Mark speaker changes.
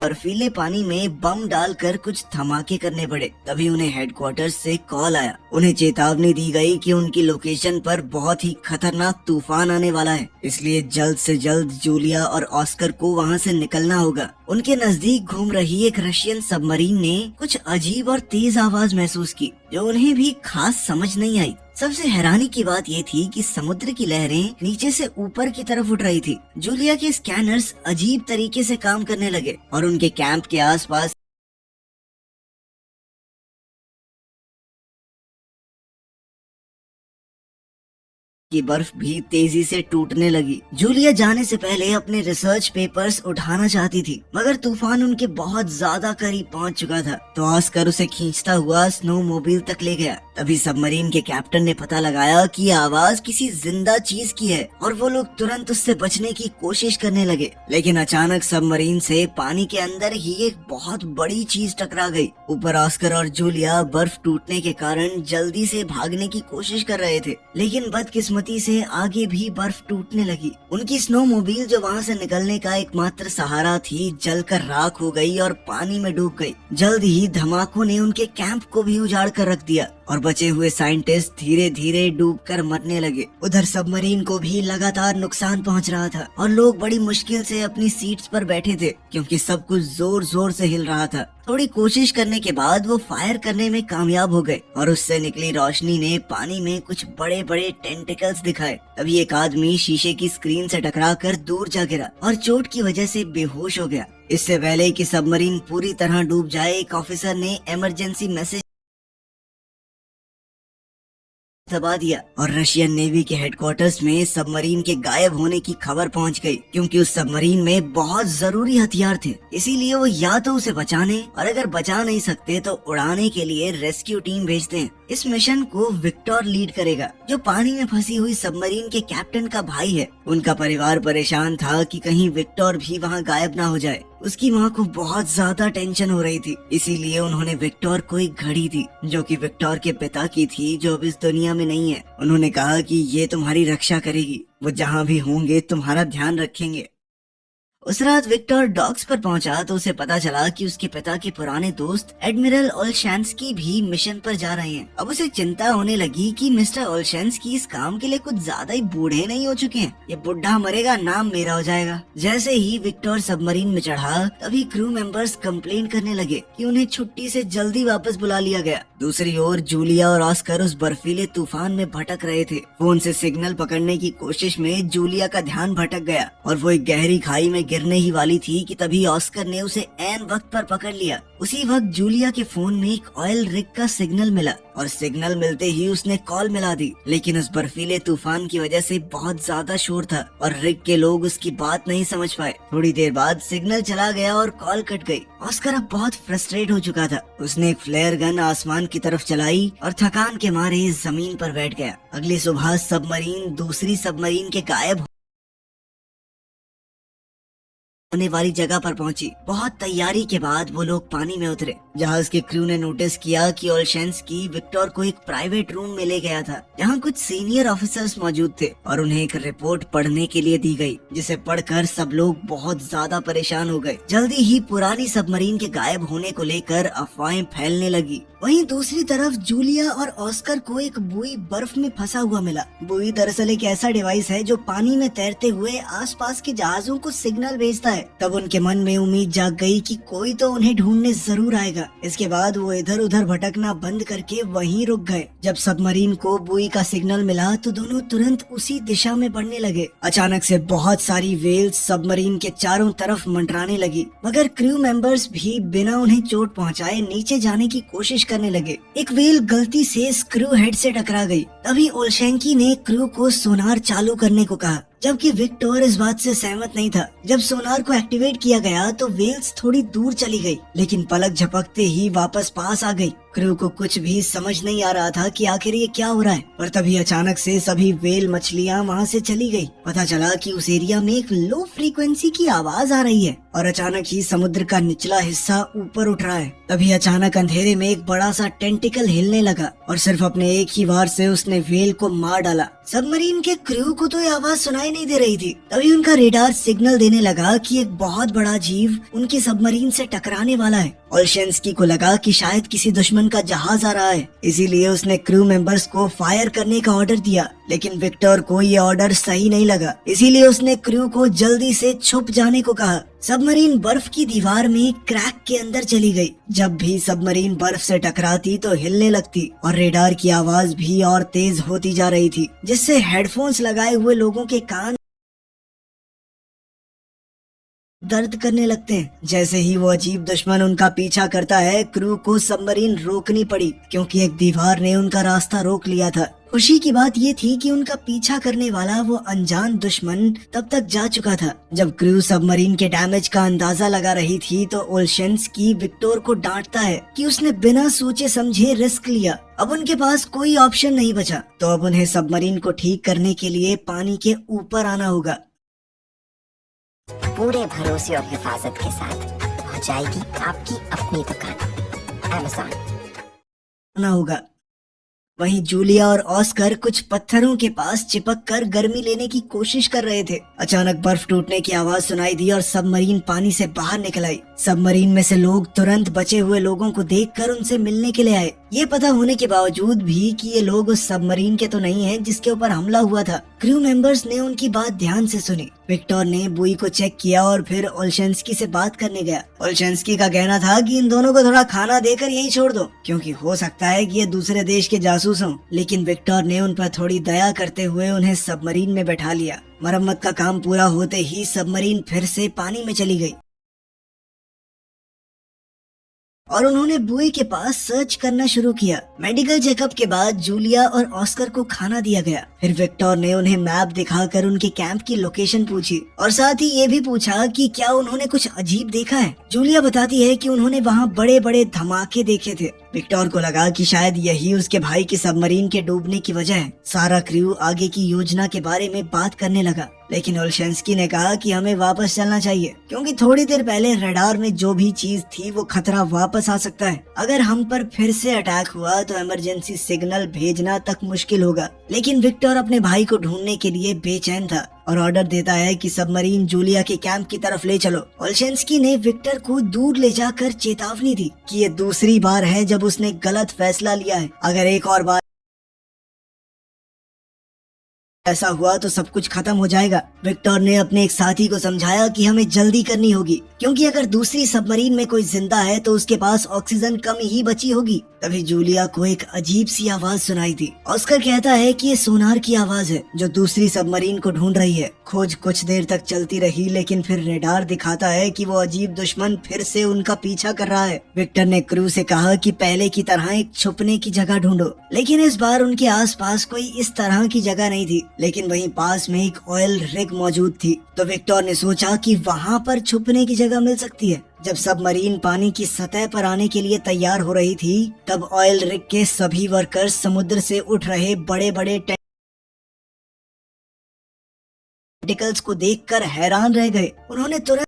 Speaker 1: बर्फीले पानी में बम डालकर कुछ धमाके करने पड़े। तभी उन्हें हेडक्वार्टर्स से कॉल आया। उन्हें चेतावनी दी गई कि उनकी लोकेशन पर बहुत ही खतरनाक तूफान आने वाला है, इसलिए जल्द से जल्द जूलिया और ऑस्कर को वहाँ से निकलना होगा। उनके नजदीक घूम रही एक रशियन सबमरीन ने कुछ अजीब और तेज आवाज महसूस की जो उन्हें भी खास समझ नहीं आई। सबसे हैरानी की बात ये थी कि समुद्र की लहरें नीचे से ऊपर की तरफ उठ रही थी। जूलिया के स्कैनर्स अजीब तरीके से काम करने लगे और उनके कैंप के आसपास की बर्फ भी तेजी से टूटने लगी। जूलिया जाने से पहले अपने रिसर्च पेपर्स उठाना चाहती थी, मगर तूफान उनके बहुत ज्यादा करीब पहुंच चुका था, तो ऑस्कर उसे खींचता हुआ स्नो मोबिल तक ले गया। तभी सबमरीन के कैप्टन ने पता लगाया कि ये आवाज किसी जिंदा चीज की है और वो लोग तुरंत उससे बचने की कोशिश करने लगे। लेकिन अचानक सबमरीन से पानी के अंदर ही एक बहुत बड़ी चीज टकरा गई। ऊपर ऑस्कर और जूलिया बर्फ टूटने के कारण जल्दी से भागने की कोशिश कर रहे थे, लेकिन बदकिस्मती से आगे भी बर्फ टूटने लगी। उनकी स्नो मोबिल जो वहाँ से निकलने का एकमात्र सहारा थी, जलकर राख हो गई और पानी में डूब गई। जल्द ही धमाकों ने उनके कैंप को भी उजाड़ कर रख दिया और बचे हुए साइंटिस्ट धीरे धीरे डूबकर मरने लगे। उधर सबमरीन को भी लगातार नुकसान पहुंच रहा था और लोग बड़ी मुश्किल से अपनी सीट्स पर बैठे थे क्योंकि सब कुछ जोर जोर से हिल रहा था। थोड़ी कोशिश करने के बाद वो फायर करने में कामयाब हो गए और उससे निकली रोशनी ने पानी में कुछ बड़े बड़े टेंटिकल्स दिखाए। तभी एक आदमी शीशे की स्क्रीन से टकराकर दूर जा गिरा और चोट की वजह से बेहोश हो गया। इससे पहले कि सबमरीन पूरी तरह डूब जाए, एक ऑफिसर ने इमरजेंसी मैसेज दबा दिया और रशियन नेवी के हेडक्वार्टर्स में सबमरीन के गायब होने की खबर पहुंच गई, क्योंकि उस सबमरीन में बहुत जरूरी हथियार थे। इसीलिए वो या तो उसे बचाने और अगर बचा नहीं सकते तो उड़ाने के लिए रेस्क्यू टीम भेजते हैं। इस मिशन को विक्टर लीड करेगा, जो पानी में फंसी हुई सबमरीन के कैप्टन का भाई है। उनका परिवार परेशान था कि कहीं विक्टर भी वहाँ गायब ना हो जाए। उसकी माँ को बहुत ज्यादा टेंशन हो रही थी, इसीलिए उन्होंने विक्टर को एक घड़ी दी जो कि विक्टर के पिता की थी, जो अब इस दुनिया में नहीं है। उन्होंने कहा कि ये तुम्हारी रक्षा करेगी, वो जहाँ भी होंगे तुम्हारा ध्यान रखेंगे। उस रात विक्टर डॉक्स पर पहुंचा तो उसे पता चला कि उसके पिता के पुराने दोस्त एडमिरल ओलशैंस्की भी मिशन पर जा रहे हैं। अब उसे चिंता होने लगी कि मिस्टर ओलशैंस्की इस काम के लिए कुछ ज्यादा ही बूढ़े नहीं हो चुके हैं। ये बुढ़ा मरेगा, नाम मेरा हो जाएगा। जैसे ही विक्टर सबमरीन में चढ़ा, तभी क्रू मेंबर्स कंप्लेन करने लगे कि उन्हें छुट्टी से जल्दी वापस बुला लिया गया। दूसरी ओर जूलिया और ऑस्कर उस बर्फीले तूफान में भटक रहे थे। फोन से सिग्नल पकड़ने की कोशिश में जूलिया का ध्यान भटक गया और वो एक गहरी खाई में गिरने ही वाली थी कि तभी ऑस्कर ने उसे ऐन वक्त पर पकड़ लिया। उसी वक्त जूलिया के फोन में एक ऑयल रिग का सिग्नल मिला और सिग्नल मिलते ही उसने कॉल मिला दी, लेकिन उस बर्फीले तूफान की वजह से बहुत ज्यादा शोर था और रिग के लोग उसकी बात नहीं समझ पाए। थोड़ी देर बाद सिग्नल चला गया और कॉल कट गई। ऑस्कर अब बहुत फ्रस्ट्रेट हो चुका था। उसने एक फ्लेयर गन आसमान की तरफ चलाई और थकान के मारे जमीन पर बैठ गया। अगली सुबह सबमरीन दूसरी सबमरीन के गायब होने वाली जगह पर पहुंची। बहुत तैयारी के बाद वो लोग पानी में उतरे। जहाज के क्रू ने नोटिस किया कि ओलशैंस्की विक्टर को एक प्राइवेट रूम में ले गया था, जहां कुछ सीनियर ऑफिसर्स मौजूद थे और उन्हें एक रिपोर्ट पढ़ने के लिए दी गई, जिसे पढ़कर सब लोग बहुत ज्यादा परेशान हो गए। जल्दी ही पुरानी सबमरीन के गायब होने को लेकर अफवाहें फैलने लगी। वहीं दूसरी तरफ जूलिया और ऑस्कर को एक बुई बर्फ में फंसा हुआ मिला। बुई दरअसल एक ऐसा डिवाइस है जो पानी में तैरते हुए आसपास के जहाजों को सिग्नल भेजता है। तब उनके मन में उम्मीद जाग गई कि कोई तो उन्हें ढूंढने जरूर आएगा। इसके बाद वो इधर उधर भटकना बंद करके वहीं रुक गए। जब सबमरीन को बुई का सिग्नल मिला तो दोनों तुरंत उसी दिशा में बढ़ने लगे। अचानक से बहुत सारी वेल्स सबमरीन के चारों तरफ मंडराने लगी, मगर क्रू मेंबर्स भी बिना उन्हें चोट पहुंचाए नीचे जाने की कोशिश करने लगे। एक वेल गलती से स्क्रू हेड से टकरा गई। तभी ओलशैंकी ने क्रू को सोनार चालू करने को कहा, जबकि विक्टर इस बात से सहमत नहीं था। जब सोनार को एक्टिवेट किया गया तो वेल्स थोड़ी दूर चली गई, लेकिन पलक झपकते ही वापस पास आ गई। क्रू को कुछ भी समझ नहीं आ रहा था कि आखिर ये क्या हो रहा है। और तभी अचानक से सभी व्हेल मछलियां वहां से चली गई। पता चला कि उस एरिया में एक लो फ्रीक्वेंसी की आवाज आ रही है और अचानक ही समुद्र का निचला हिस्सा ऊपर उठ रहा है। तभी अचानक अंधेरे में एक बड़ा सा टेंटिकल हिलने लगा और सिर्फ अपने एक ही वार से उसने व्हेल को मार डाला। सबमरीन के क्रू को तो ये आवाज सुनाई नहीं दे रही थी। तभी उनका रेडार सिग्नल देने लगा कि एक बहुत बड़ा जीव उनके सबमरीन से टकराने वाला है। ओल्शेंस्की को लगा कि शायद किसी दुश्मन का जहाज आ रहा है, इसीलिए उसने क्रू मेंबर्स को फायर करने का ऑर्डर दिया। लेकिन विक्टर को ये ऑर्डर सही नहीं लगा, इसीलिए उसने क्रू को जल्दी से छुप जाने को कहा। सबमरीन बर्फ की दीवार में क्रैक के अंदर चली गई। जब भी सबमरीन बर्फ से टकराती तो हिलने लगती और रेडार की आवाज भी और तेज होती जा रही थी, जिससे हेडफोन्स लगाए हुए लोगों के कान दर्द करने लगते हैं। जैसे ही वो अजीब दुश्मन उनका पीछा करता है, क्रू को सबमरीन रोकनी पड़ी क्योंकि एक दीवार ने उनका रास्ता रोक लिया था। खुशी की बात ये थी कि उनका पीछा करने वाला वो अनजान दुश्मन तब तक जा चुका था। जब क्रू सबमरीन के डैमेज का अंदाजा लगा रही थी तो ओल्शेंस्की विक्टर को डांटता है कि उसने बिना सोचे समझे रिस्क लिया। अब उनके पास कोई ऑप्शन नहीं बचा, तो अब उन्हें सबमरीन को ठीक करने के लिए पानी के ऊपर आना होगा।
Speaker 2: पूरे भरोसे और हिफाजत के साथ पहुंच जाएगी आपकी अपनी दुकान अमेज़न।
Speaker 1: आना होगा। वहीं जूलिया और ऑस्कर कुछ पत्थरों के पास चिपक कर गर्मी लेने की कोशिश कर रहे थे। अचानक बर्फ टूटने की आवाज सुनाई दी और सबमरीन पानी से बाहर निकल आई। सबमरीन में से लोग तुरंत बचे हुए लोगों को देखकर उनसे मिलने के लिए आए। ये पता होने के बावजूद भी कि ये लोग उस सबमरीन के तो नहीं हैं जिसके ऊपर हमला हुआ था। क्रू मेंबर्स ने उनकी बात ध्यान से सुनी। विक्टर ने बुई को चेक किया और फिर ओल्शेंस्की से बात करने गया। ओल्शेंस्की का कहना था कि इन दोनों को थोड़ा खाना देकर यहीं छोड़ दो, क्योंकि हो सकता है कि ये दूसरे देश के जासूस हों। लेकिन विक्टर ने उन पर थोड़ी दया करते हुए उन्हें सबमरीन में बैठा लिया। मरम्मत का काम पूरा होते ही सबमरीन फिर से पानी में चली गई और उन्होंने बुई के पास सर्च करना शुरू किया। मेडिकल चेकअप के बाद जूलिया और ऑस्कर को खाना दिया गया। फिर विक्टर ने उन्हें मैप दिखाकर उनके कैंप की लोकेशन पूछी और साथ ही ये भी पूछा कि क्या उन्होंने कुछ अजीब देखा है। जूलिया बताती है कि उन्होंने वहाँ बड़े बड़े धमाके देखे थे। विक्टर को लगा कि शायद यही उसके भाई के सबमरीन के डूबने की वजह है। सारा क्रू आगे की योजना के बारे में बात करने लगा, लेकिन ओल्शेंस्की ने कहा कि हमें वापस चलना चाहिए क्योंकि थोड़ी देर पहले रडार में जो भी चीज थी वो खतरा वापस आ सकता है। अगर हम पर फिर से अटैक हुआ तो इमरजेंसी सिग्नल भेजना तक मुश्किल होगा। लेकिन विक्टर अपने भाई को ढूंढने के लिए बेचैन था और ऑर्डर देता है कि सबमरीन जूलिया के कैंप की तरफ ले चलो। ओल्शेंस्की ने विक्टर को दूर ले जाकर चेतावनी दी कि ये दूसरी बार है जब उसने गलत फैसला लिया है। अगर एक और बार ऐसा हुआ तो सब कुछ खत्म हो जाएगा। विक्टर ने अपने एक साथी को समझाया कि हमें जल्दी करनी होगी क्योंकि अगर दूसरी सबमरीन में कोई जिंदा है तो उसके पास ऑक्सीजन कम ही बची होगी। तभी जूलिया को एक अजीब सी आवाज सुनाई दी। ऑस्कर कहता है कि ये सोनार की आवाज है जो दूसरी सबमरीन को ढूंढ रही है। खोज कुछ देर तक चलती रही, लेकिन फिर रेडार दिखाता है कि वो अजीब दुश्मन फिर से उनका पीछा कर रहा है। विक्टर ने क्रू से कहा कि पहले की तरह एक छुपने की जगह ढूंढो, लेकिन इस बार उनके आसपास कोई इस तरह की जगह नहीं थी। लेकिन वहीं पास में एक ऑयल रिग मौजूद थी, तो विक्टर ने सोचा कि वहाँ पर छुपने की जगह मिल सकती है। जब सबमरीन पानी की सतह पर आने के लिए तैयार हो रही थी, तब ऑयल रिग के सभी वर्कर्स समुद्र से उठ रहे बड़े बड़े टेंटिकल्स को देखकर हैरान रह गए। उन्होंने तुरंत